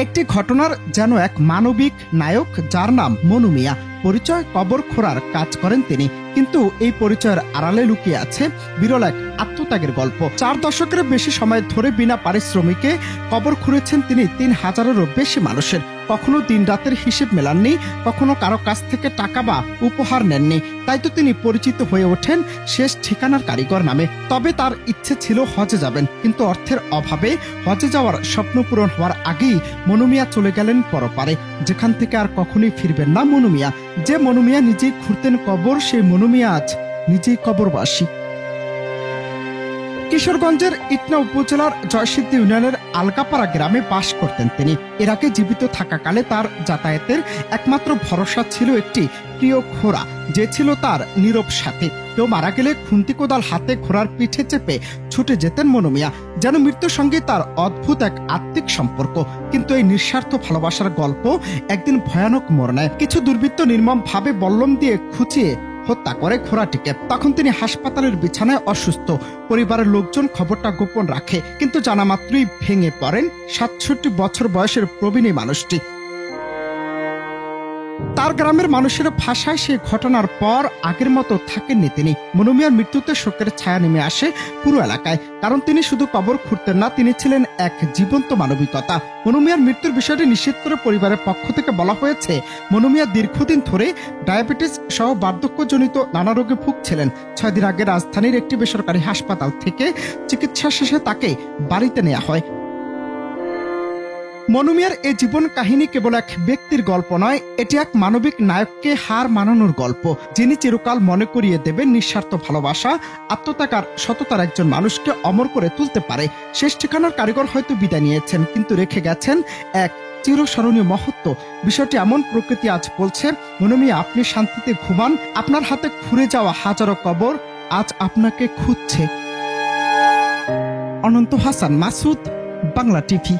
একটি ঘটনার যেন এক মানবিক নায়ক, যার নাম মনু মিয়া। পরিচয় কবর খোঁড়ার কাজ করেন তিনি, কিন্তু এই পরিচয়ের আড়ালে লুকিয়ে আছে বিরল এক আত্মত্যাগের গল্প। 4 দশকের বেশি সময় ধরে বিনা পারিশ্রমিকে কবর খুঁড়েছেন তিনি 3000-এরও বেশি মানুষের। কখনো দিন রাতের হিসেব মেলাননি, কখনো কারো কাছ থেকে টাকা বা উপহার নেননি। তাই তো তিনি পরিচিত হয়ে ওঠেন শেষ ঠিকানার কারিগর নামে। তবে তার ইচ্ছে ছিল হজে যাবেন, কিন্তু অর্থের অভাবে হজে যাওয়ার স্বপ্ন পূরণ হওয়ার আগেই মনু মিয়া চলে গেলেন পরপারে, যেখান থেকে আর কখনোই ফিরবেন না মনু মিয়া। যে মনু মিয়া নিজেই খুঁড়তেন কবর, সেই মনু মিয়া আজ নিজেই কবরবাসী। কিশোরগঞ্জের ইটনা উপজেলার জয়সিদ্ধি ইউনিয়নের আলগাপাড়া গ্রামে বাস করতেন তিনি। এর আগে জীবিত থাকাকালে তার যাতায়াতের একমাত্র ভরসা ছিল একটি প্রিয় ঘোড়া, যে ছিল তার নীরব সাথী। কেউ মারা গেলে খুন্তি কোদাল হাতে ঘোড়ার পিঠে চেপে ছুটে যেতেন মনু মিয়া, যেন মৃত্যুর সঙ্গে তার অদ্ভুত এক আত্মিক সম্পর্ক। কিন্তু এই নিঃস্বার্থ ভালোবাসার গল্প একদিন ভয়ানক মোড় নেয়। কিছু দুর্বৃত্ত নির্মম ভাবে বল্লম দিয়ে খুঁচিয়ে হত্যা করে ঘোড়াটিকে। তখন তিনি হাসপাতালের বিছানায় অসুস্থ। পরিবারের লোকজন খবরটা গোপন রাখে, কিন্তু জানা মাত্রই ভেঙে পড়েন 67 বছর বয়সের প্রবীণ এই মানুষটি। তার গ্রামের মানুষের ভাষায় সেই ঘটনার পর আগের মতো থাকেননি তিনি। মনু মিয়ার মৃত্যুতে শোকের ছায়া নেমে আসে পুরো এলাকায়, কারণ তিনি শুধু কবর খুঁড়তেন না, তিনি ছিলেন এক জীবন্ত মানবিকতা। মনু মিয়ার মৃত্যুর বিষয়টি নিশ্চিত করে পরিবারের পক্ষ থেকে বলা হয়েছে, মনু মিয়া দীর্ঘদিন ধরে ডায়াবেটিস সহ বার্ধক্যজনিত নানা রোগে ভুগছিলেন। 6 দিন আগে রাজধানীর একটি বেসরকারি হাসপাতাল থেকে চিকিৎসা শেষে তাকে বাড়িতে নেওয়া হয়। মনু মিয়ার এই জীবন কাহিনী কেবল এক ব্যক্তির গল্প নয়, এটি এক মানবিক নায়ককে হার মানানোর গল্প, যিনি চিরকাল মনে করিয়ে দেবেন নিঃস্বার্থ ভালোবাসা, আত্মত্যাগ আর সততার একজন মানুষকে অমর করে তুলতে পারে। শেষ ঠিকানার কারিগর হয়তো বিদায় নিয়েছেন, কিন্তু রেখে গেছেন এক চিরস্মরণীয় মহত্ব। বিষয়টি এমন প্রকৃতি আজ বলছে, মনু মিয়া আপনি শান্তিতে ঘুমান, আপনার হাতে খুঁড়ে যাওয়া হাজারো কবর আজ আপনাকে খুঁজছে। অনন্ত হাসান মাসুদ, বাংলা টিভি।